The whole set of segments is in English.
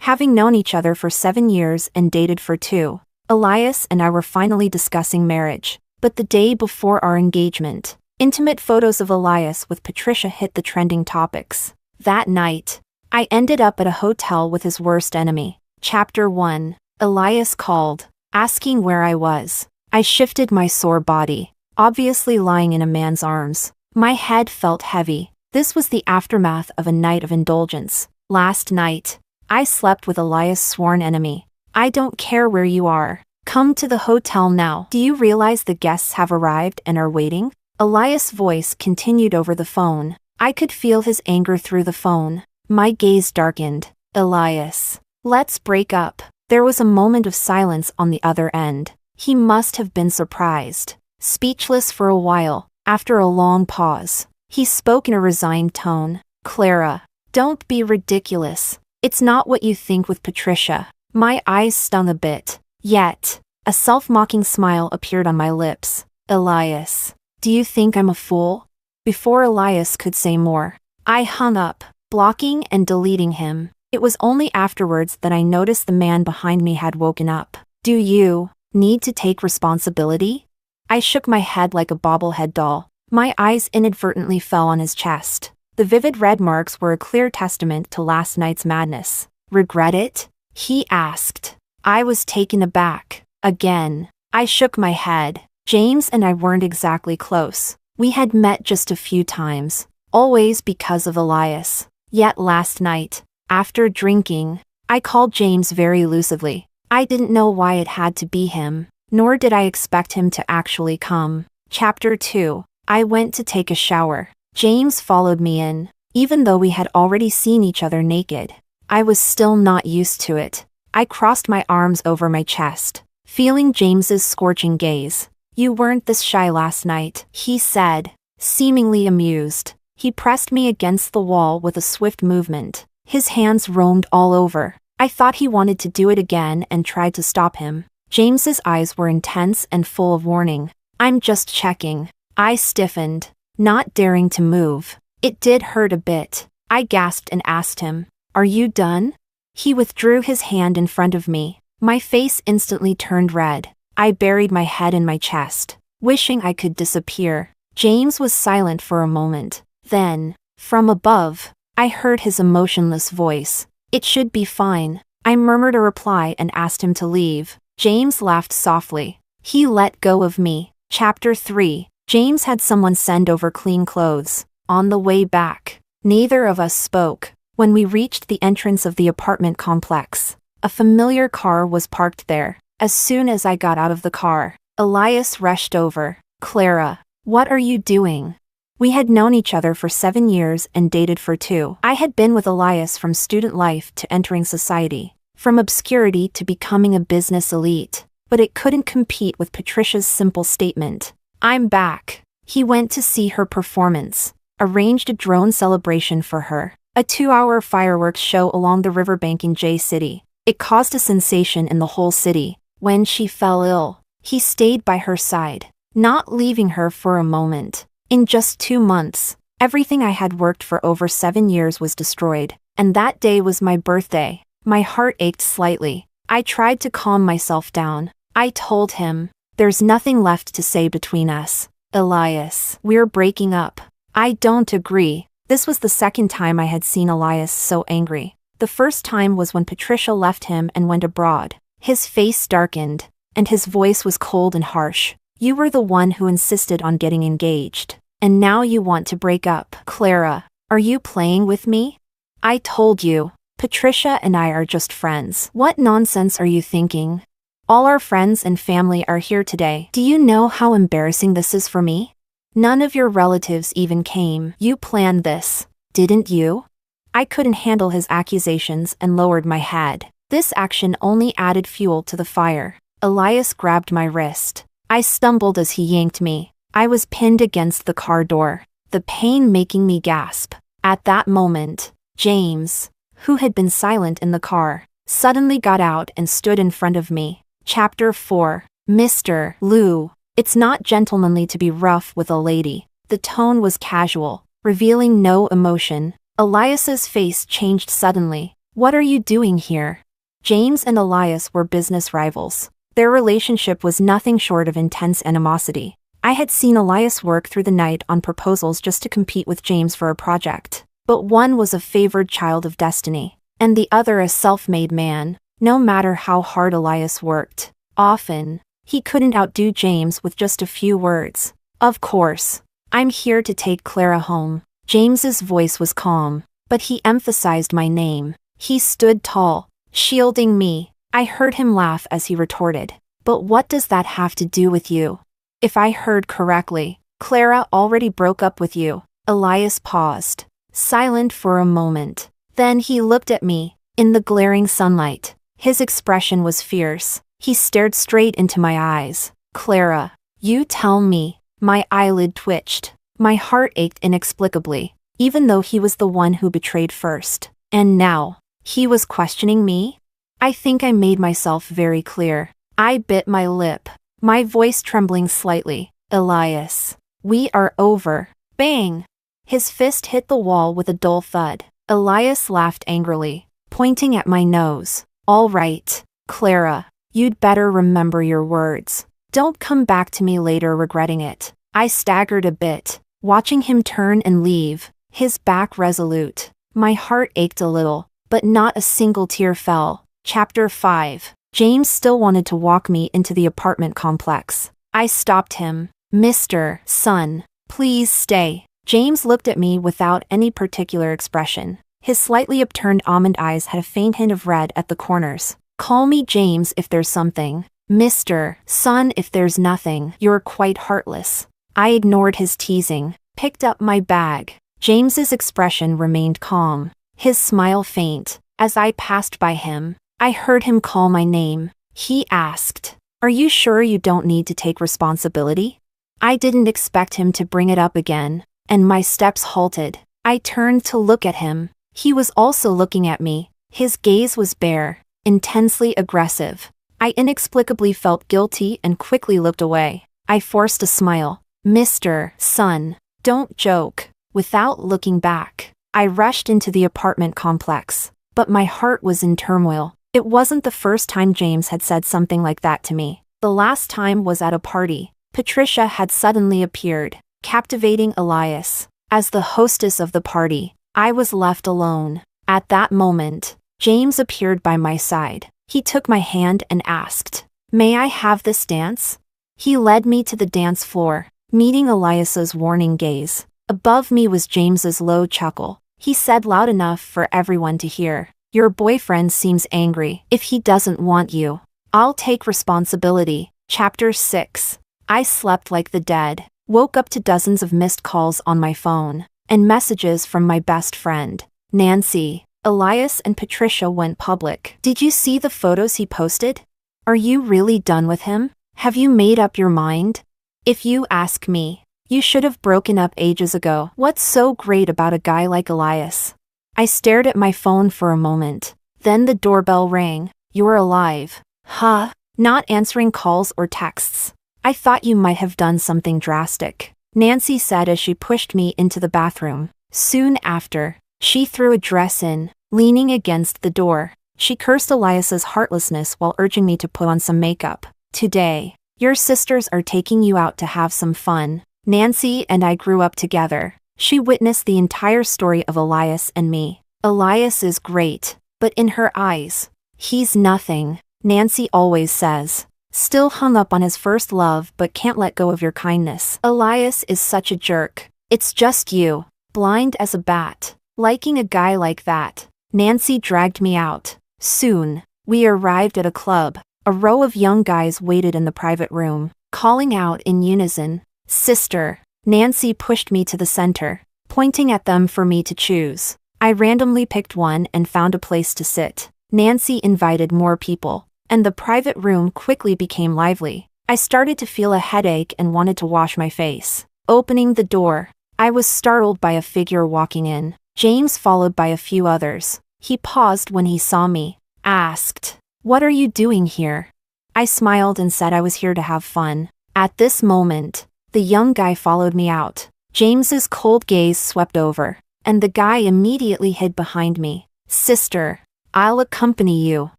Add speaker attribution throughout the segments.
Speaker 1: Having known each other for 7 years and dated for 2, Elias and I were finally discussing marriage. But the day before our engagement, intimate photos of Elias with Patricia hit the trending topics. That night, I ended up at a hotel with his worst enemy. Chapter 1. Elias called, asking where I was. I shifted my sore body, obviously lying in a man's arms. My head felt heavy. This was the aftermath of a night of indulgence. Last night, I slept with Elias' sworn enemy. I don't care where you are. Come to the hotel now. Do you realize the guests have arrived and are waiting? Elias' voice continued over the phone. I could feel his anger through the phone. My gaze darkened. Elias, let's break up. There was a moment of silence on the other end. He must have been surprised. Speechless for a while, after a long pause, he spoke in a resigned tone. Clara, don't be ridiculous. It's not what you think with Patricia. My eyes stung a bit. Yet, a self-mocking smile appeared on my lips. Elias, do you think I'm a fool? Before Elias could say more, I hung up, blocking and deleting him. It was only afterwards that I noticed the man behind me had woken up. Do you need to take responsibility? I shook my head like a bobblehead doll. My eyes inadvertently fell on his chest. The vivid red marks were a clear testament to last night's madness. Regret it? He asked. I was taken aback. Again, I shook my head. James and I weren't exactly close. We had met just a few times, always because of Elias. Yet last night, after drinking, I called James very elusively. I didn't know why it had to be him, nor did I expect him to actually come. Chapter 2. I went to take a shower. James followed me in. Even though we had already seen each other naked, I was still not used to it. I crossed my arms over my chest, feeling James's scorching gaze. You weren't this shy last night, he said, seemingly amused. He pressed me against the wall with a swift movement. His hands roamed all over. I thought he wanted to do it again and tried to stop him. James's eyes were intense and full of warning. I'm just checking. I stiffened, not daring to move. It did hurt a bit. I gasped and asked him, Are you done? He withdrew his hand in front of me. My face instantly turned red. I buried my head in my chest, wishing I could disappear. James was silent for a moment. Then, from above, I heard his emotionless voice. It should be fine. I murmured a reply and asked him to leave. James laughed softly. He let go of me. Chapter 3. James had someone send over clean clothes. On the way back, neither of us spoke. When we reached the entrance of the apartment complex, a familiar car was parked there. As soon as I got out of the car, Elias rushed over. Clara, what are you doing? We had known each other for 7 years and dated for 2. I had been with Elias from student life to entering society, from obscurity to becoming a business elite. But it couldn't compete with Patricia's simple statement. I'm back. He went to see her performance, arranged a drone celebration for her, a 2-hour fireworks show along the riverbank in J City. It caused a sensation in the whole city. When she fell ill, he stayed by her side, not leaving her for a moment. In just 2 months, everything I had worked for over 7 years was destroyed, and that day was my birthday. My heart ached slightly. I tried to calm myself down. I told him, there's nothing left to say between us. Elias, we're breaking up. I don't agree. This was the second time I had seen Elias so angry. The first time was when Patricia left him and went abroad. His face darkened, and his voice was cold and harsh. You were the one who insisted on getting engaged, and now you want to break up. Clara, are you playing with me? I told you, Patricia and I are just friends. What nonsense are you thinking? All our friends and family are here today. Do you know how embarrassing this is for me? None of your relatives even came. You planned this, didn't you? I couldn't handle his accusations and lowered my head. This action only added fuel to the fire. Elias grabbed my wrist. I stumbled as he yanked me. I was pinned against the car door, the pain making me gasp. At that moment, James, who had been silent in the car, suddenly got out and stood in front of me. Chapter 4. Mr. Liu. It's not gentlemanly to be rough with a lady. The tone was casual, revealing no emotion. Elias's face changed suddenly. What are you doing here? James and Elias were business rivals. Their relationship was nothing short of intense animosity. I had seen Elias work through the night on proposals just to compete with James for a project. But one was a favored child of destiny, and the other a self-made man. No matter how hard Elias worked, often, he couldn't outdo James with just a few words. Of course, I'm here to take Clara home. James's voice was calm, but he emphasized my name. He stood tall, shielding me. I heard him laugh as he retorted, but what does that have to do with you? If I heard correctly, Clara already broke up with you. Elias paused, silent for a moment. Then he looked at me, in the glaring sunlight. His expression was fierce. He stared straight into my eyes. Clara, you tell me. My eyelid twitched. My heart ached inexplicably, even though he was the one who betrayed first. And now, he was questioning me? I think I made myself very clear. I bit my lip, my voice trembling slightly. Elias, we are over. Bang! His fist hit the wall with a dull thud. Elias laughed angrily, pointing at my nose. All right, Clara, you'd better remember your words. Don't come back to me later regretting it. I staggered a bit, watching him turn and leave, his back resolute. My heart ached a little, but not a single tear fell. Chapter 5. James still wanted to walk me into the apartment complex. I stopped him. Mr. Son, please stay. James looked at me without any particular expression. His slightly upturned almond eyes had a faint hint of red at the corners. Call me James if there's something. Mr. Son if there's nothing. You're quite heartless. I ignored his teasing, picked up my bag. James's expression remained calm, his smile faint. As I passed by him, I heard him call my name. He asked, "Are you sure you don't need to take responsibility?" I didn't expect him to bring it up again, and my steps halted. I turned to look at him. He was also looking at me. His gaze was bare, intensely aggressive. I inexplicably felt guilty and quickly looked away. I forced a smile. Mr. Son, don't joke. Without looking back, I rushed into the apartment complex, but my heart was in turmoil. It wasn't the first time James had said something like that to me. The last time was at a party. Patricia had suddenly appeared, captivating Elias. As the hostess of the party, I was left alone. At that moment, James appeared by my side. He took my hand and asked, "May I have this dance?" He led me to the dance floor, meeting Elias's warning gaze. Above me was James's low chuckle. He said loud enough for everyone to hear, "Your boyfriend seems angry. If he doesn't want you, I'll take responsibility." Chapter 6. I slept like the dead, woke up to dozens of missed calls on my phone, and messages from my best friend, Nancy. Elias and Patricia went public. Did you see the photos he posted? Are you really done with him? Have you made up your mind? If you ask me, you should have broken up ages ago. What's so great about a guy like Elias? I stared at my phone for a moment. Then the doorbell rang. You're alive. Huh? Not answering calls or texts. I thought you might have done something drastic, Nancy said as she pushed me into the bathroom. Soon after, she threw a dress in, leaning against the door. She cursed Elias's heartlessness while urging me to put on some makeup. Today, your sisters are taking you out to have some fun. Nancy and I grew up together. She witnessed the entire story of Elias and me. Elias is great, but in her eyes, he's nothing, Nancy always says. Still hung up on his first love but can't let go of your kindness. Elias is such a jerk. It's just you, blind as a bat, liking a guy like that. Nancy dragged me out. Soon, we arrived at a club. A row of young guys waited in the private room, calling out in unison, "Sister." Nancy pushed me to the center, pointing at them for me to choose. I randomly picked one and found a place to sit. Nancy invited more people, and the private room quickly became lively. I started to feel a headache and wanted to wash my face. Opening the door, I was startled by a figure walking in. James followed by a few others. He paused when he saw me, asked, "What are you doing here?" I smiled and said I was here to have fun. At this moment, the young guy followed me out. James's cold gaze swept over, and the guy immediately hid behind me. "Sister, I'll accompany you.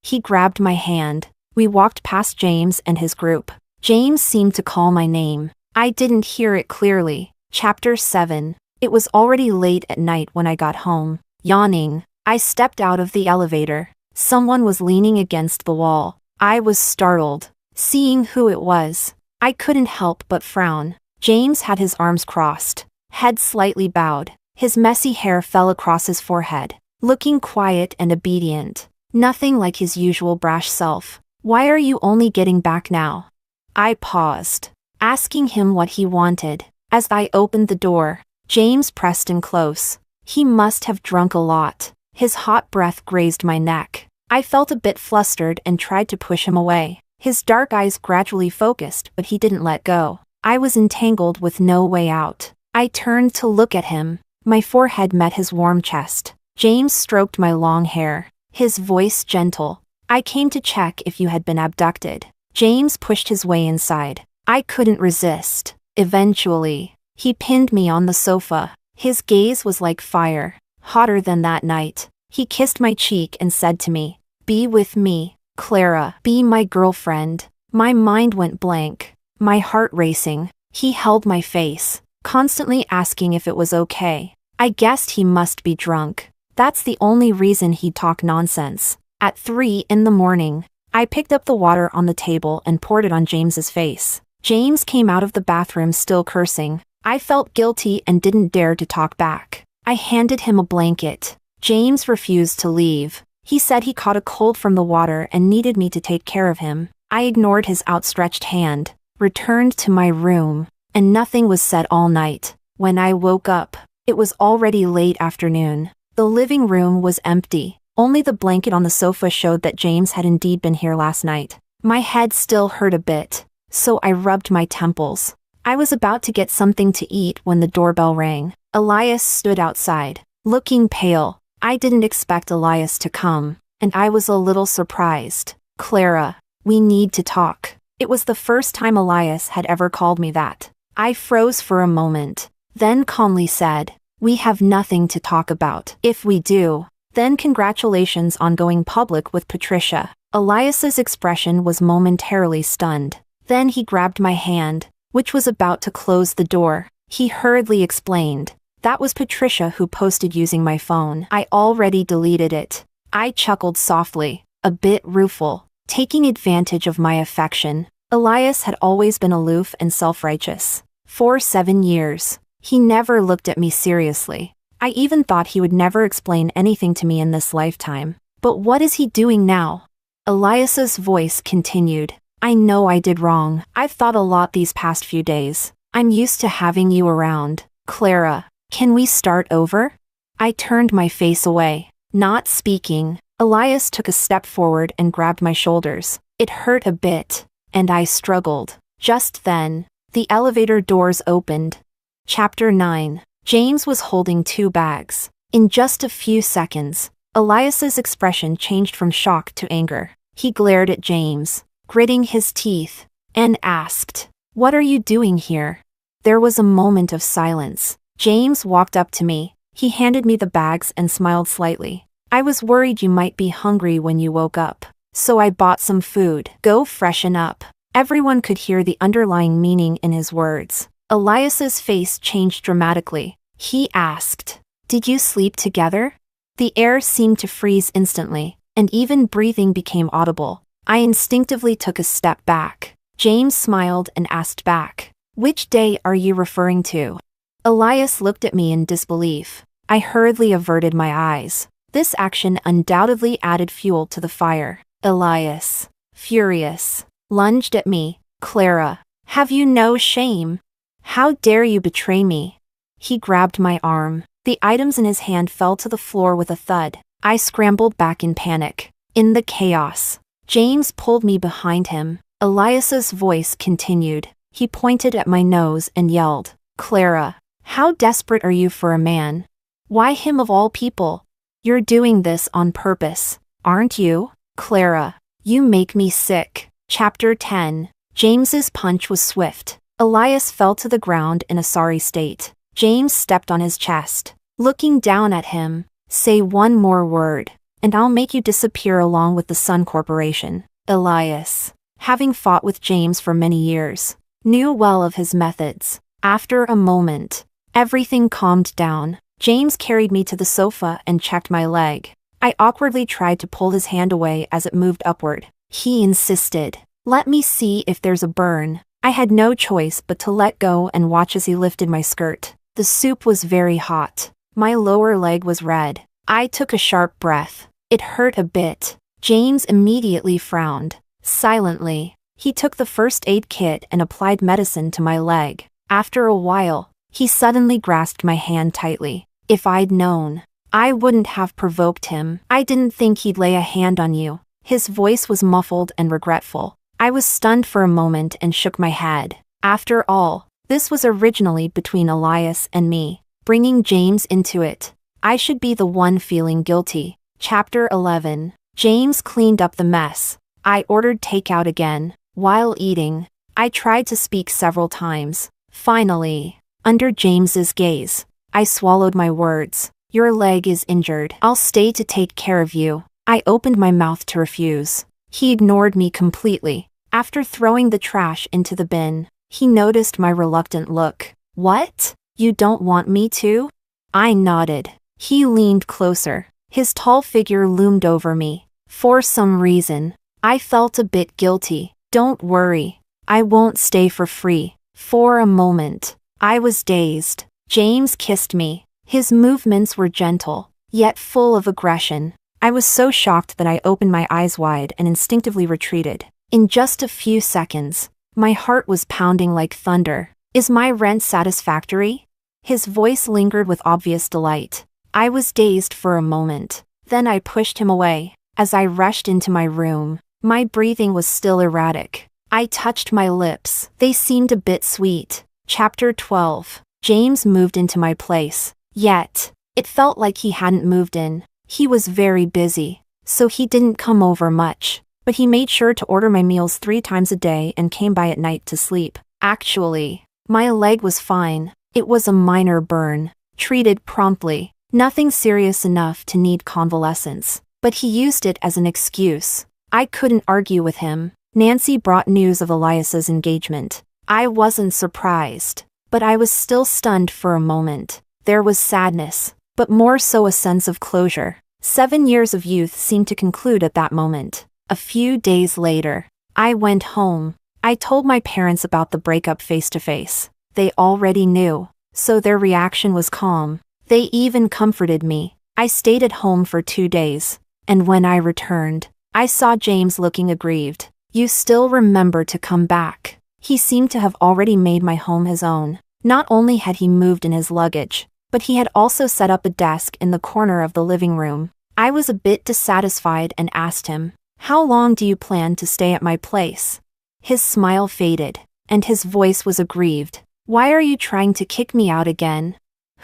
Speaker 1: He grabbed my hand. We walked past James and his group. James seemed to call my name. I didn't hear it clearly. Chapter 7. It was already late at night when I got home. Yawning, I stepped out of the elevator. Someone was leaning against the wall. I was startled. Seeing who it was, I couldn't help but frown. James had his arms crossed, head slightly bowed. His messy hair fell across his forehead, looking quiet and obedient. Nothing like his usual brash self. Why are you only getting back now? I paused, asking him what he wanted. As I opened the door, James pressed in close. He must have drunk a lot. His hot breath grazed my neck. I felt a bit flustered and tried to push him away. His dark eyes gradually focused, but he didn't let go. I was entangled with no way out. I turned to look at him. My forehead met his warm chest. James stroked my long hair, his voice gentle. I came to check if you had been abducted. James pushed his way inside. I couldn't resist. Eventually, he pinned me on the sofa. His gaze was like fire, hotter than that night. He kissed my cheek and said to me, "Be with me, Clara. Be my girlfriend." My mind went blank, my heart racing. He held my face, constantly asking if it was okay. I guessed he must be drunk. That's the only reason he'd talk nonsense. At 3 in the morning, I picked up the water on the table and poured it on James's face. James came out of the bathroom still cursing. I felt guilty and didn't dare to talk back. I handed him a blanket. James refused to leave. He said he caught a cold from the water and needed me to take care of him. I ignored his outstretched hand, returned to my room, and nothing was said all night. When I woke up, it was already late afternoon. The living room was empty. Only the blanket on the sofa showed that James had indeed been here last night. My head still hurt a bit, so I rubbed my temples. I was about to get something to eat when the doorbell rang. Elias stood outside, looking pale. I didn't expect Elias to come, and I was a little surprised. "Clara, we need to talk." It was the first time Elias had ever called me that. I froze for a moment, then calmly said, "We have nothing to talk about. If we do, then congratulations on going public with Patricia." Elias's expression was momentarily stunned. Then he grabbed my hand, which was about to close the door. He hurriedly explained, "That was Patricia who posted using my phone. I already deleted it." I chuckled softly, a bit rueful, taking advantage of my affection. Elias had always been aloof and self-righteous. For 7 years, he never looked at me seriously. I even thought he would never explain anything to me in this lifetime. But what is he doing now? Elias's voice continued, "I know I did wrong. I've thought a lot these past few days. I'm used to having you around. Clara, can we start over?" I turned my face away, not speaking. Elias took a step forward and grabbed my shoulders. It hurt a bit, and I struggled. Just then, the elevator doors opened. Chapter 9. James was holding 2 bags. In just a few seconds, Elias's expression changed from shock to anger. He glared at James, gritting his teeth, and asked, "What are you doing here?" There was a moment of silence. James walked up to me. He handed me the bags and smiled slightly. "I was worried you might be hungry when you woke up, so I bought some food. Go freshen up." Everyone could hear the underlying meaning in his words. Elias's face changed dramatically. He asked, "Did you sleep together?" The air seemed to freeze instantly, and even breathing became audible. I instinctively took a step back. James smiled and asked back, "Which day are you referring to?" Elias looked at me in disbelief. I hurriedly averted my eyes. This action undoubtedly added fuel to the fire. Elias, furious, lunged at me. "Clara, have you no shame? How dare you betray me?" He grabbed my arm. The items in his hand fell to the floor with a thud. I scrambled back in panic. In the chaos, James pulled me behind him. Elias's voice continued. He pointed at my nose and yelled, "Clara, how desperate are you for a man? Why him of all people? You're doing this on purpose, aren't you? Clara, you make me sick." Chapter 10. James's punch was swift. Elias fell to the ground in a sorry state. James stepped on his chest, looking down at him. "Say one more word, and I'll make you disappear along with the Sun Corporation. Elias, having fought with James for many years, knew well of his methods. After a moment, everything calmed down. James carried me to the sofa and checked my leg. I awkwardly tried to pull his hand away as it moved upward. He insisted. Let me see if there's a burn. I had no choice but to let go and watch as he lifted my skirt. The soup was very hot. My lower leg was red. I took a sharp breath. It hurt a bit. James immediately frowned. Silently, he took the first aid kit and applied medicine to my leg. After a while, he suddenly grasped my hand tightly. If I'd known, I wouldn't have provoked him. I didn't think he'd lay a hand on you. His voice was muffled and regretful. I was stunned for a moment and shook my head. After all, this was originally between Elias and me. Bringing James into it, I should be the one feeling guilty. Chapter 11. James cleaned up the mess. I ordered takeout again. While eating, I tried to speak several times. Finally, under James's gaze, I swallowed my words. Your leg is injured. I'll stay to take care of you. I opened my mouth to refuse. He ignored me completely. After throwing the trash into the bin, he noticed my reluctant look. What? You don't want me to? I nodded. He leaned closer. His tall figure loomed over me. For some reason, I felt a bit guilty. Don't worry. I won't stay for free. For a moment, I was dazed. James kissed me. His movements were gentle, yet full of aggression. I was so shocked that I opened my eyes wide and instinctively retreated. In just a few seconds, my heart was pounding like thunder. Is my rent satisfactory? His voice lingered with obvious delight. I was dazed for a moment. Then I pushed him away. As I rushed into my room, my breathing was still erratic. I touched my lips. They seemed a bit sweet. Chapter 12. James moved into my place. Yet, it felt like he hadn't moved in. He was very busy, so he didn't come over much. But he made sure to order my meals 3 times a day and came by at night to sleep. Actually, my leg was fine. It was a minor burn, treated promptly. Nothing serious enough to need convalescence. But he used it as an excuse. I couldn't argue with him. Nancy brought news of Elias's engagement. I wasn't surprised, but I was still stunned for a moment. There was sadness, but more so a sense of closure. 7 years of youth seemed to conclude at that moment. A few days later, I went home. I told my parents about the breakup face to face. They already knew, so their reaction was calm. They even comforted me. I stayed at home for 2 days, and when I returned, I saw James looking aggrieved. You still remember to come back. He seemed to have already made my home his own. Not only had he moved in his luggage, but he had also set up a desk in the corner of the living room. I was a bit dissatisfied and asked him, "How long do you plan to stay at my place?" His smile faded, and his voice was aggrieved. Why are you trying to kick me out again?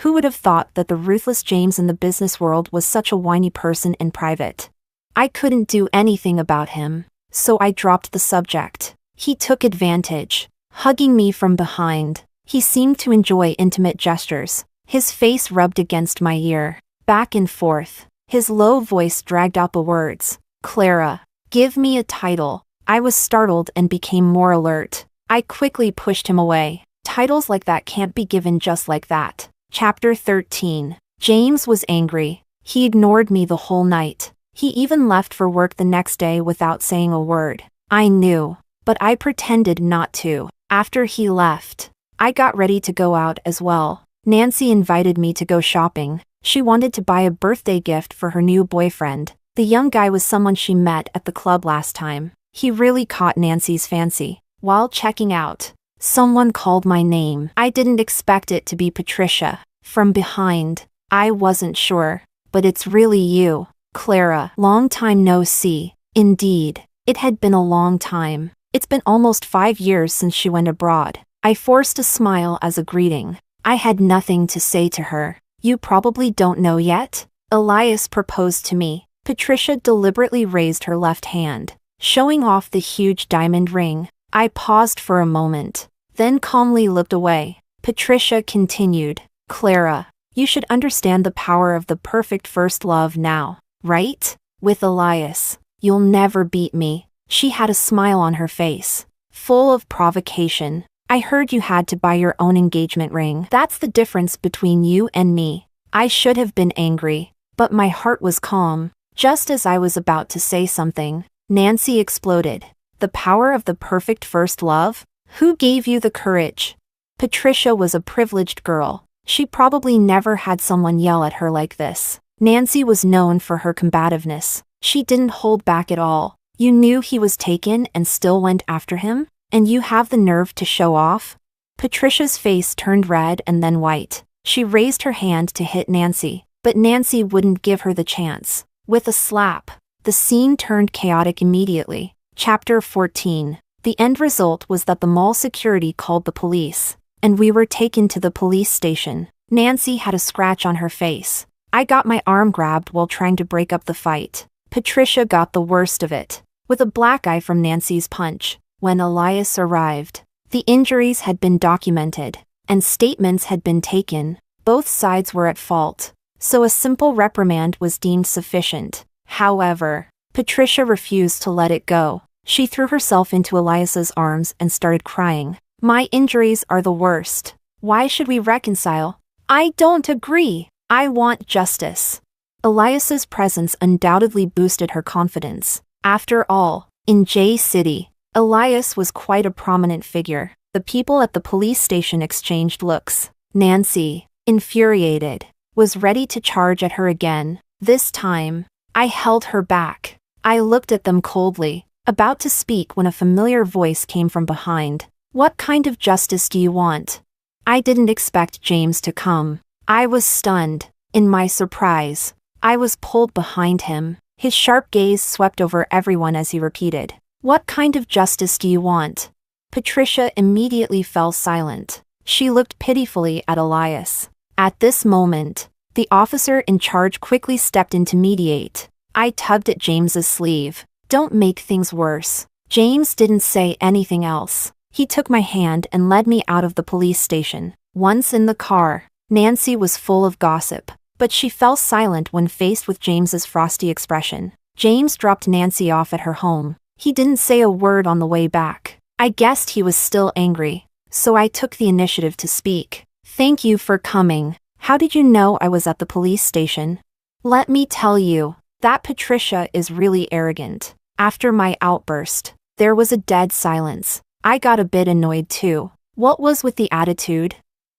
Speaker 1: Who would have thought that the ruthless James in the business world was such a whiny person in private? I couldn't do anything about him, so I dropped the subject. He took advantage, hugging me from behind. He seemed to enjoy intimate gestures. His face rubbed against my ear, back and forth. His low voice dragged out the words, "Clara, give me a title." I was startled and became more alert. I quickly pushed him away. Titles like that can't be given just like that. Chapter 13. James was angry. He ignored me the whole night. He even left for work the next day without saying a word. I knew, but I pretended not to. After he left, I got ready to go out as well. Nancy invited me to go shopping. She wanted to buy a birthday gift for her new boyfriend. The young guy was someone she met at the club last time. He really caught Nancy's fancy. While checking out, someone called my name. I didn't expect it to be Patricia. From behind, I wasn't sure, but it's really you, Clara. Long time no see. Indeed, it had been a long time. It's been almost 5 years since she went abroad. I forced a smile as a greeting. I had nothing to say to her. You probably don't know yet? Elias proposed to me. Patricia deliberately raised her left hand, showing off the huge diamond ring. I paused for a moment, then calmly looked away. Patricia continued, Clara, you should understand the power of the perfect first love now, right? With Elias. You'll never beat me. She had a smile on her face, full of provocation. I heard you had to buy your own engagement ring. That's the difference between you and me. I should have been angry, but my heart was calm. Just as I was about to say something, Nancy exploded. The power of the perfect first love? Who gave you the courage? Patricia was a privileged girl. She probably never had someone yell at her like this. Nancy was known for her combativeness. She didn't hold back at all. You knew he was taken and still went after him? And you have the nerve to show off? Patricia's face turned red and then white. She raised her hand to hit Nancy, but Nancy wouldn't give her the chance. With a slap, the scene turned chaotic immediately. Chapter 14. The end result was that the mall security called the police, and we were taken to the police station. Nancy had a scratch on her face. I got my arm grabbed while trying to break up the fight. Patricia got the worst of it, with a black eye from Nancy's punch. When Elias arrived, the injuries had been documented, and statements had been taken. Both sides were at fault, so a simple reprimand was deemed sufficient. However, Patricia refused to let it go. She threw herself into Elias's arms and started crying. My injuries are the worst. Why should we reconcile? I don't agree. I want justice. Elias's presence undoubtedly boosted her confidence. After all, in J City, Elias was quite a prominent figure. The people at the police station exchanged looks. Nancy, infuriated, was ready to charge at her again. This time, I held her back. I looked at them coldly, about to speak when a familiar voice came from behind. What kind of justice do you want? I didn't expect James to come. I was stunned. In my surprise, I was pulled behind him. His sharp gaze swept over everyone as he repeated, "What kind of justice do you want?" Patricia immediately fell silent. She looked pitifully at Elias. At this moment, the officer in charge quickly stepped in to mediate. I tugged at James's sleeve. Don't make things worse. James didn't say anything else. He took my hand and led me out of the police station. Once in the car, Nancy was full of gossip, but she fell silent when faced with James's frosty expression. James dropped Nancy off at her home. He didn't say a word on the way back. I guessed he was still angry, so I took the initiative to speak. Thank you for coming. How did you know I was at the police station? Let me tell you, that Patricia is really arrogant. After my outburst, there was a dead silence. I got a bit annoyed too. What was with the attitude?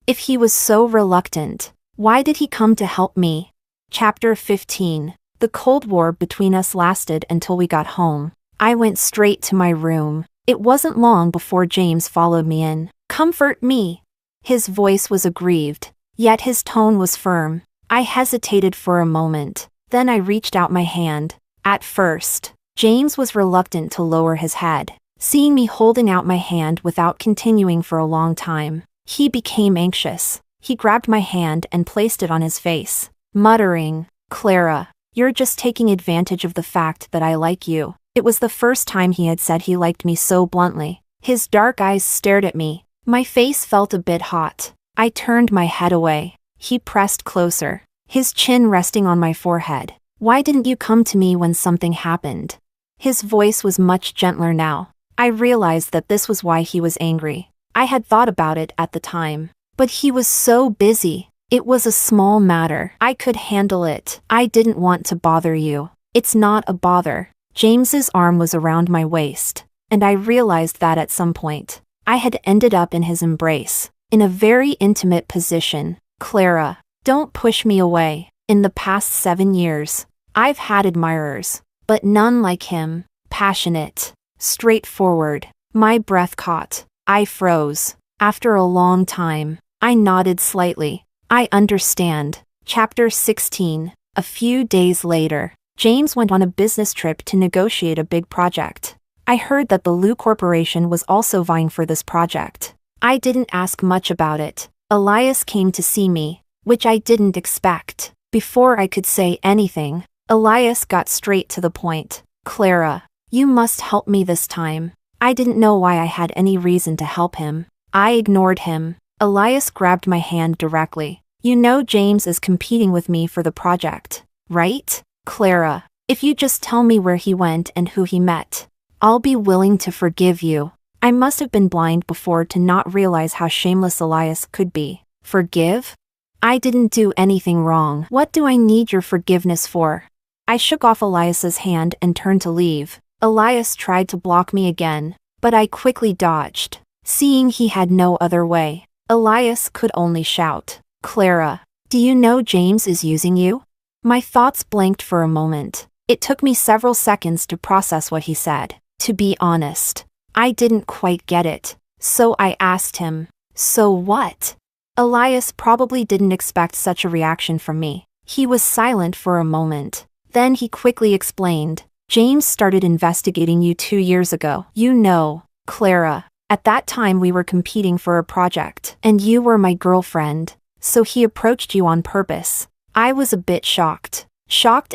Speaker 1: If he was so reluctant, why did he come to help me? Chapter 15. The Cold War between us lasted until we got home. I went straight to my room. It wasn't long before James followed me in. Comfort me. His voice was aggrieved, yet his tone was firm. I hesitated for a moment. Then I reached out my hand. At first, James was reluctant to lower his head. Seeing me holding out my hand without continuing for a long time, he became anxious. He grabbed my hand and placed it on his face, muttering, "Clara, you're just taking advantage of the fact that I like you." It was the first time he had said he liked me so bluntly. His dark eyes stared at me. My face felt a bit hot. I turned my head away. He pressed closer, his chin resting on my forehead. Why didn't you come to me when something happened? His voice was much gentler now. I realized that this was why he was angry. I had thought about it at the time, but he was so busy. It was a small matter. I could handle it. I didn't want to bother you. It's not a bother. James's arm was around my waist, and I realized that at some point, I had ended up in his embrace, in a very intimate position. Clara, don't push me away. In the past 7 years, I've had admirers, but none like him. Passionate, straightforward. My breath caught. I froze. After a long time, I nodded slightly. I understand. Chapter 16. A few days later, James went on a business trip to negotiate a big project. I heard that the Lou Corporation was also vying for this project. I didn't ask much about it. Elias came to see me, which I didn't expect. Before I could say anything, Elias got straight to the point. Clara, you must help me this time. I didn't know why I had any reason to help him. I ignored him. Elias grabbed my hand directly. You know James is competing with me for the project, right? Clara, If you just tell me where he went and who he met, I'll be willing to forgive you. I must have been blind before to not realize how shameless Elias could be. Forgive? I didn't do anything wrong. What do I need your forgiveness for? I shook off Elias's hand and turned to leave. Elias tried to block me again, but I quickly dodged. Seeing he had no other way, Elias could only shout, "Clara, do you know James is using you?" My thoughts blanked for a moment. It took me several seconds to process what he said. To be honest, I didn't quite get it, so I asked him, "So what?" Elias probably didn't expect such a reaction from me. He was silent for a moment. Then he quickly explained, "James started investigating you 2 years ago. You know, Clara, at that time we were competing for a project, and you were my girlfriend, so he approached you on purpose." I was a bit shocked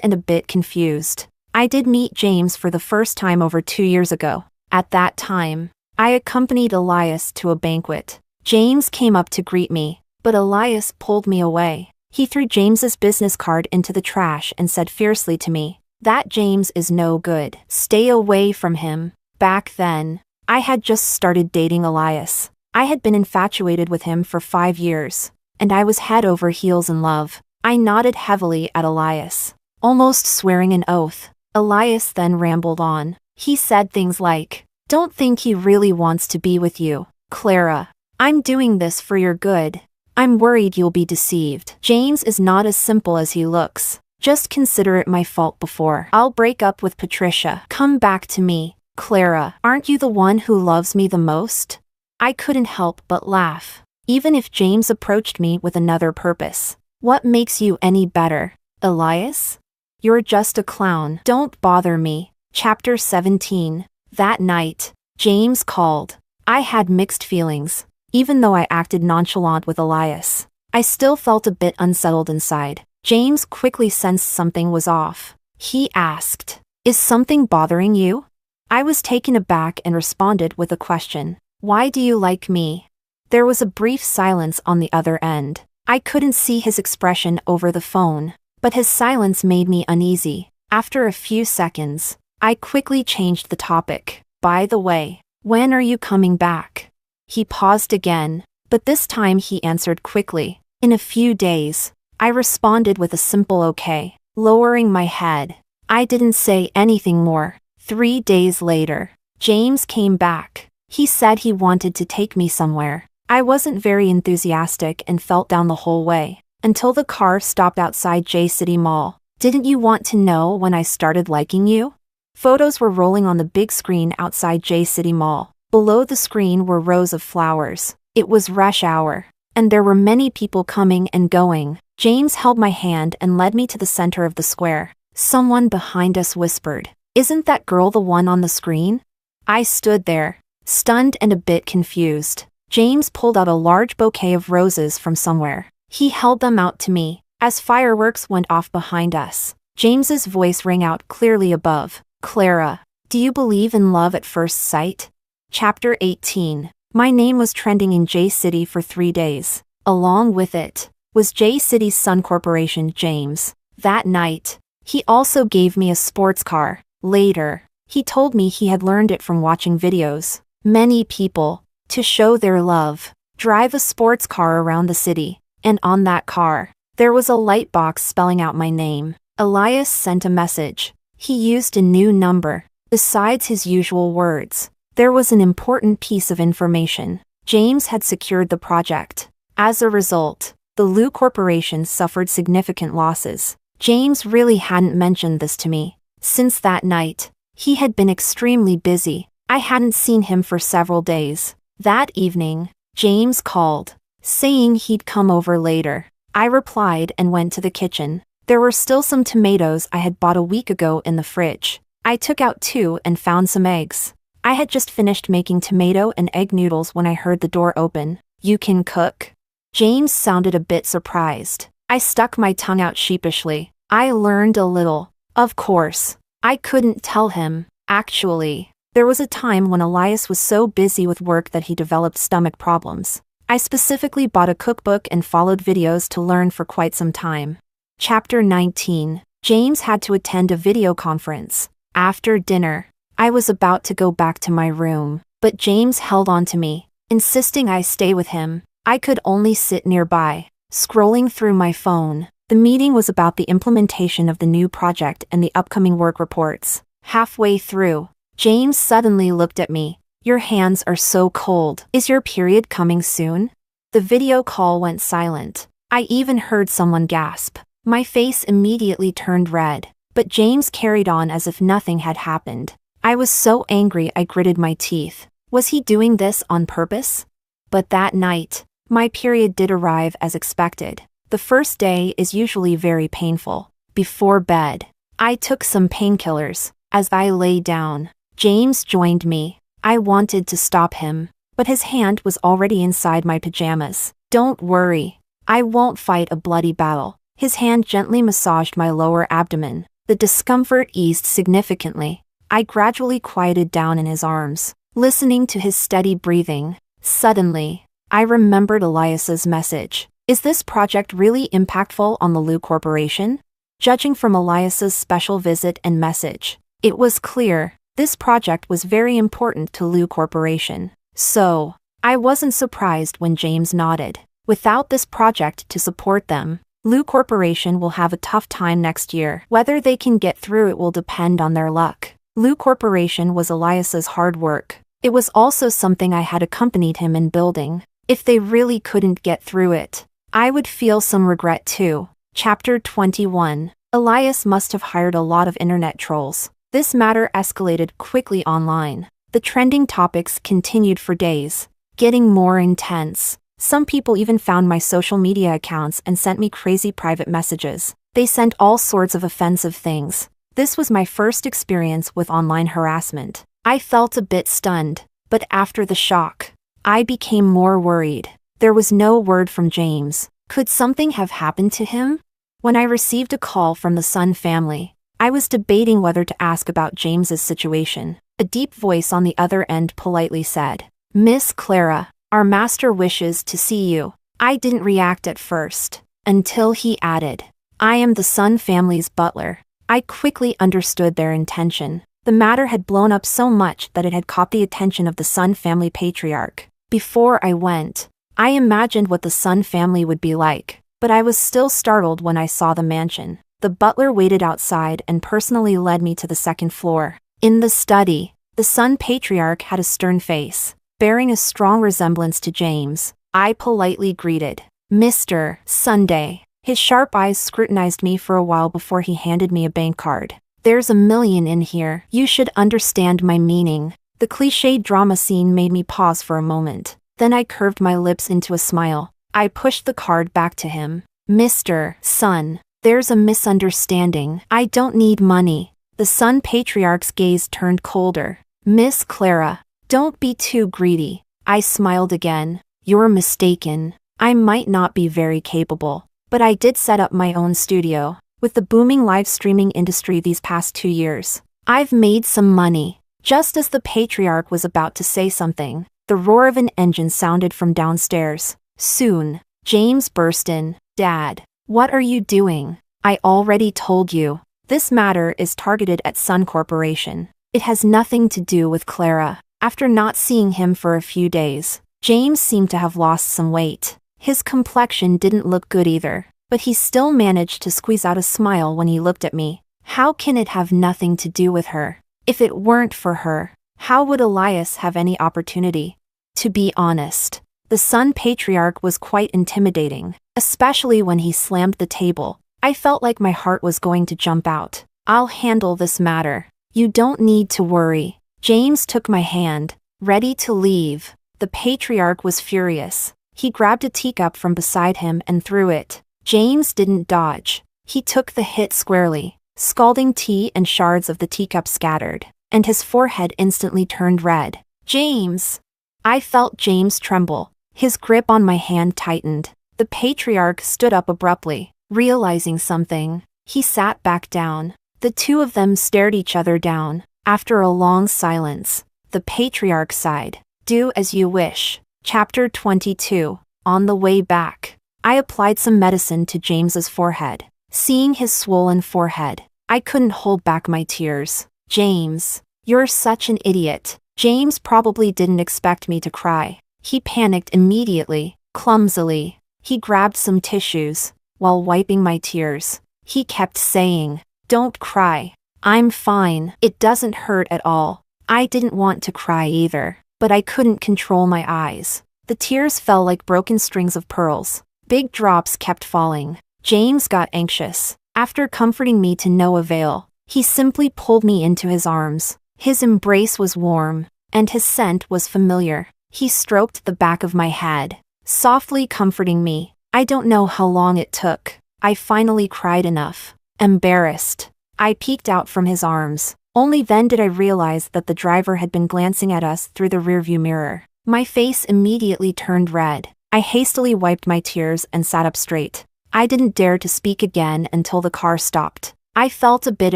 Speaker 1: and a bit confused. I did meet James for the first time over 2 years ago. At that time, I accompanied Elias to a banquet. James came up to greet me, but Elias pulled me away. He threw James's business card into the trash and said fiercely to me, "That James is no good. Stay away from him." Back then, I had just started dating Elias. I had been infatuated with him for 5 years, and I was head over heels in love. I nodded heavily at Elias, almost swearing an oath. Elias then rambled on. He said things like, "Don't think he really wants to be with you, Clara. I'm doing this for your good. I'm worried you'll be deceived. James is not as simple as he looks. Just consider it my fault before I'll break up with Patricia. Come back to me, Clara. Aren't you the one who loves me the most?" I couldn't help but laugh. Even if James approached me with another purpose, what makes you any better, Elias? You're just a clown. Don't bother me. Chapter 17. That night, James called. I had mixed feelings. Even though I acted nonchalant with Elias, I still felt a bit unsettled inside. James quickly sensed something was off. He asked, "Is something bothering you?" I was taken aback and responded with a question. "Why do you like me?" There was a brief silence on the other end. I couldn't see his expression over the phone, but his silence made me uneasy. After a few seconds, I quickly changed the topic. "By the way, when are you coming back?" He paused again, but this time he answered quickly, "In a few days." I responded with a simple okay, lowering my head. I didn't say anything more. 3 days later, James came back. He said he wanted to take me somewhere. I wasn't very enthusiastic and felt down the whole way, until the car stopped outside J City Mall. "Didn't you want to know when I started liking you?" Photos were rolling on the big screen outside J City Mall. Below the screen were rows of flowers. It was rush hour, and there were many people coming and going. James held my hand and led me to the center of the square. Someone behind us whispered, "Isn't that girl the one on the screen?" I stood there, stunned and a bit confused. James pulled out a large bouquet of roses from somewhere. He held them out to me. As fireworks went off behind us, James's voice rang out clearly above, "Clara, do you believe in love at first sight?" Chapter 18. My name was trending in J City for 3 days. Along with it was J City's son corporation, James. That night, he also gave me a sports car. Later, he told me he had learned it from watching videos. Many people, to show their love, drive a sports car around the city, and on that car, there was a light box spelling out my name. Elias sent a message. He used a new number. Besides his usual words, there was an important piece of information. James had secured the project. As a result, the Lu Corporation suffered significant losses. James really hadn't mentioned this to me. Since that night, he had been extremely busy. I hadn't seen him for several days. That evening, James called, saying he'd come over later. I replied and went to the kitchen. There were still some tomatoes I had bought a week ago in the fridge. I took out 2 and found some eggs. I had just finished making tomato and egg noodles when I heard the door open. "You can cook?" James sounded a bit surprised. I stuck my tongue out sheepishly. I learned a little. Of course. I couldn't tell him. Actually, there was a time when Elias was so busy with work that he developed stomach problems. I specifically bought a cookbook and followed videos to learn for quite some time. Chapter 19. James had to attend a video conference. After dinner, I was about to go back to my room, but James held on to me, insisting I stay with him. I could only sit nearby, scrolling through my phone. The meeting was about the implementation of the new project and the upcoming work reports. Halfway through, James suddenly looked at me. "Your hands are so cold. Is your period coming soon?" The video call went silent. I even heard someone gasp. My face immediately turned red, but James carried on as if nothing had happened. I was so angry I gritted my teeth. Was he doing this on purpose? But that night, my period did arrive as expected. The first day is usually very painful. Before bed, I took some painkillers. As I lay down, James joined me. I wanted to stop him, but his hand was already inside my pajamas. "Don't worry. I won't fight a bloody battle." His hand gently massaged my lower abdomen. The discomfort eased significantly. I gradually quieted down in his arms, listening to his steady breathing. Suddenly, I remembered Elias's message. Is this project really impactful on the Lu Corporation? Judging from Elias's special visit and message, it was clear this project was very important to Lu Corporation. So, I wasn't surprised when James nodded. Without this project to support them, Lu Corporation will have a tough time next year. Whether they can get through it will depend on their luck. Lu Corporation was Elias's hard work. It was also something I had accompanied him in building. If they really couldn't get through it, I would feel some regret too. Chapter 21. Elias must have hired a lot of internet trolls. This matter escalated quickly online. The trending topics continued for days, getting more intense. Some people even found my social media accounts and sent me crazy private messages. They sent all sorts of offensive things. This was my first experience with online harassment. I felt a bit stunned, but after the shock, I became more worried. There was no word from James. Could something have happened to him? When I received a call from the Sun family, I was debating whether to ask about James's situation. A deep voice on the other end politely said, "Miss Clara, our master wishes to see you." I didn't react at first, until he added, "I am the Sun family's butler." I quickly understood their intention. The matter had blown up so much that it had caught the attention of the Sun family patriarch. Before I went, I imagined what the Sun family would be like, but I was still startled when I saw the mansion. The butler waited outside and personally led me to the second floor. In the study, the Sun patriarch had a stern face, bearing a strong resemblance to James. I politely greeted, "Mr. Sunday." His sharp eyes scrutinized me for a while before he handed me a bank card. "There's $1 million in here. You should understand my meaning." The cliched drama scene made me pause for a moment. Then I curved my lips into a smile. I pushed the card back to him. "Mr. Sun, there's a misunderstanding. I don't need money." The Sun patriarch's gaze turned colder. "Miss Clara, don't be too greedy." I smiled again. "You're mistaken. I might not be very capable, but I did set up my own studio. With the booming live streaming industry these past 2 years, I've made some money." Just as the patriarch was about to say something, the roar of an engine sounded from downstairs. Soon, James burst in. "Dad, what are you doing? I already told you. This matter is targeted at Sun Corporation. It has nothing to do with Clara." After not seeing him for a few days, James seemed to have lost some weight. His complexion didn't look good either, but he still managed to squeeze out a smile when he looked at me. "How can it have nothing to do with her? If it weren't for her, how would Elias have any opportunity?" To be honest, the Sun patriarch was quite intimidating, especially when he slammed the table. I felt like my heart was going to jump out. "I'll handle this matter. You don't need to worry." James took my hand, ready to leave. The patriarch was furious. He grabbed a teacup from beside him and threw it. James didn't dodge. He took the hit squarely. Scalding tea and shards of the teacup scattered, and his forehead instantly turned red. "James!" I felt James tremble. His grip on my hand tightened. The patriarch stood up abruptly, realizing something. He sat back down. The two of them stared each other down. After a long silence, the patriarch sighed. "Do as you wish." Chapter 22. On the way back, I applied some medicine to James's forehead. Seeing his swollen forehead, I couldn't hold back my tears. James, you're such an idiot. James probably didn't expect me to cry. He panicked immediately, clumsily. He grabbed some tissues. While wiping my tears, he kept saying, "Don't cry. I'm fine. It doesn't hurt at all." I didn't want to cry either, but I couldn't control my eyes. The tears fell like broken strings of pearls. Big drops kept falling. James got anxious. After comforting me to no avail, he simply pulled me into his arms. His embrace was warm, and his scent was familiar. He stroked the back of my head, softly comforting me. I don't know how long it took. I finally cried enough. Embarrassed, I peeked out from his arms. Only then did I realize that the driver had been glancing at us through the rearview mirror. My face immediately turned red. I hastily wiped my tears and sat up straight. I didn't dare to speak again until the car stopped. I felt a bit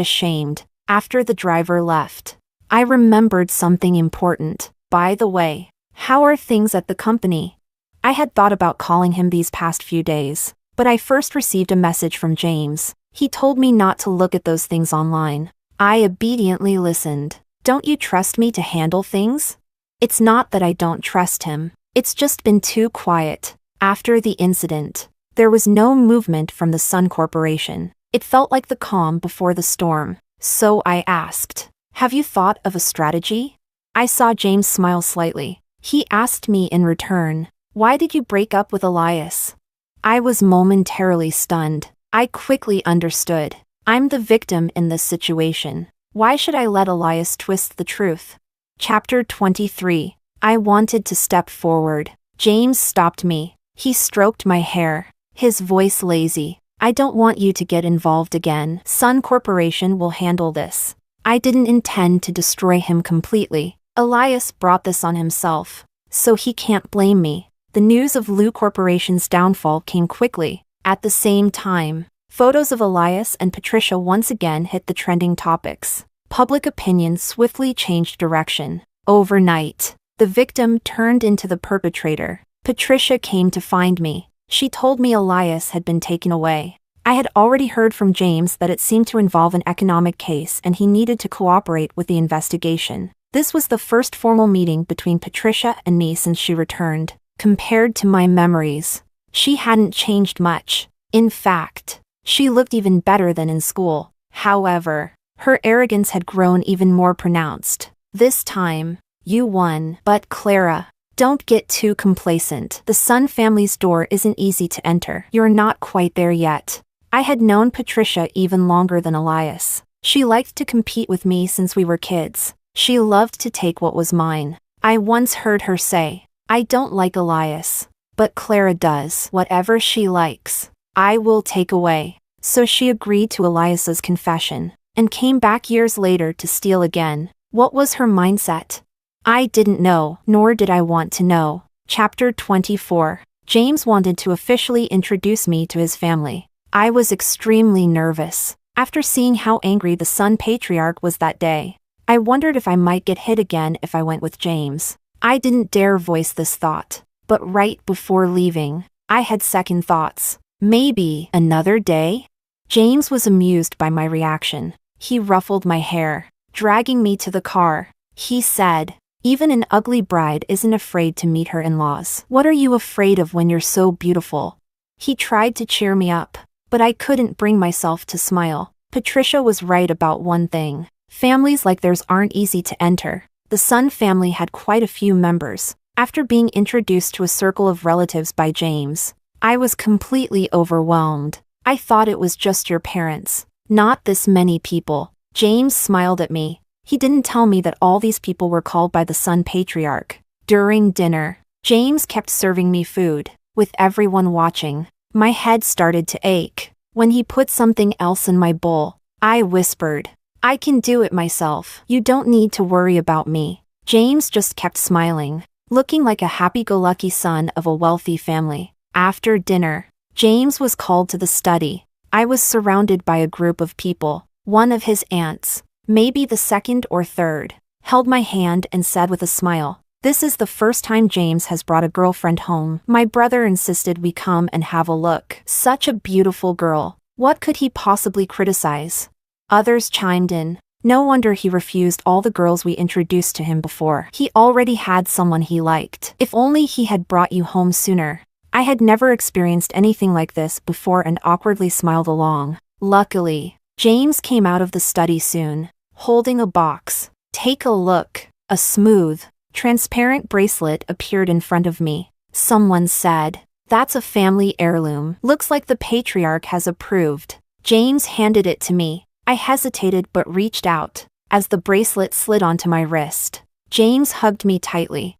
Speaker 1: ashamed. After the driver left, I remembered something important. By the way, how are things at the company? I had thought about calling him these past few days, but I first received a message from James. He told me not to look at those things online. I obediently listened. Don't you trust me to handle things? It's not that I don't trust him. It's just been too quiet. After the incident, there was no movement from the Sun Corporation. It felt like the calm before the storm. So I asked, "Have you thought of a strategy?" I saw James smile slightly. He asked me in return, "Why did you break up with Elias?" I was momentarily stunned. I quickly understood. I'm the victim in this situation. Why should I let Elias twist the truth? Chapter 23. I wanted to step forward. James stopped me. He stroked my hair, his voice lazy. "I don't want you to get involved again. Sun Corporation will handle this." I didn't intend to destroy him completely. Elias brought this on himself, so he can't blame me. The news of Lu Corporation's downfall came quickly. At the same time, photos of Elias and Patricia once again hit the trending topics. Public opinion swiftly changed direction. Overnight, the victim turned into the perpetrator. Patricia came to find me. She told me Elias had been taken away. I had already heard from James that it seemed to involve an economic case and he needed to cooperate with the investigation. This was the first formal meeting between Patricia and me since she returned. Compared to my memories, she hadn't changed much. In fact, she looked even better than in school. However, her arrogance had grown even more pronounced. "This time, you won. But Clara, don't get too complacent. The Sun family's door isn't easy to enter. You're not quite there yet." I had known Patricia even longer than Elias. She liked to compete with me since we were kids. She loved to take what was mine. I once heard her say, "I don't like Elias, but Clara does. Whatever she likes, I will take away." So she agreed to Elias's confession, and came back years later to steal again. What was her mindset? I didn't know, nor did I want to know. Chapter 24. James wanted to officially introduce me to his family. I was extremely nervous. After seeing how angry the Sun patriarch was that day, I wondered if I might get hit again if I went with James. I didn't dare voice this thought, but right before leaving, I had second thoughts. Maybe another day? James was amused by my reaction. He ruffled my hair, dragging me to the car. He said, "Even an ugly bride isn't afraid to meet her in-laws. What are you afraid of when you're so beautiful?" He tried to cheer me up, but I couldn't bring myself to smile. Patricia was right about one thing. Families like theirs aren't easy to enter. The Sun family had quite a few members. After being introduced to a circle of relatives by James, I was completely overwhelmed. I thought it was just your parents. Not this many people. James smiled at me. He didn't tell me that all these people were called by the Sun patriarch. During dinner, James kept serving me food. With everyone watching, my head started to ache. When he put something else in my bowl, I whispered, "I can do it myself. You don't need to worry about me." James just kept smiling, looking like a happy-go-lucky son of a wealthy family. After dinner, James was called to the study. I was surrounded by a group of people. One of his aunts, maybe the second or third, held my hand and said with a smile, "This is the first time James has brought a girlfriend home. My brother insisted we come and have a look. Such a beautiful girl." What could he possibly criticize? Others chimed in. No wonder he refused all the girls we introduced to him before. He already had someone he liked. If only he had brought you home sooner. I had never experienced anything like this before and awkwardly smiled along. Luckily, James came out of the study soon, holding a box. Take a look. A smooth, transparent bracelet appeared in front of me. Someone said, "That's a family heirloom. Looks like the patriarch has approved." James handed it to me. I hesitated but reached out. As the bracelet slid onto my wrist, James hugged me tightly.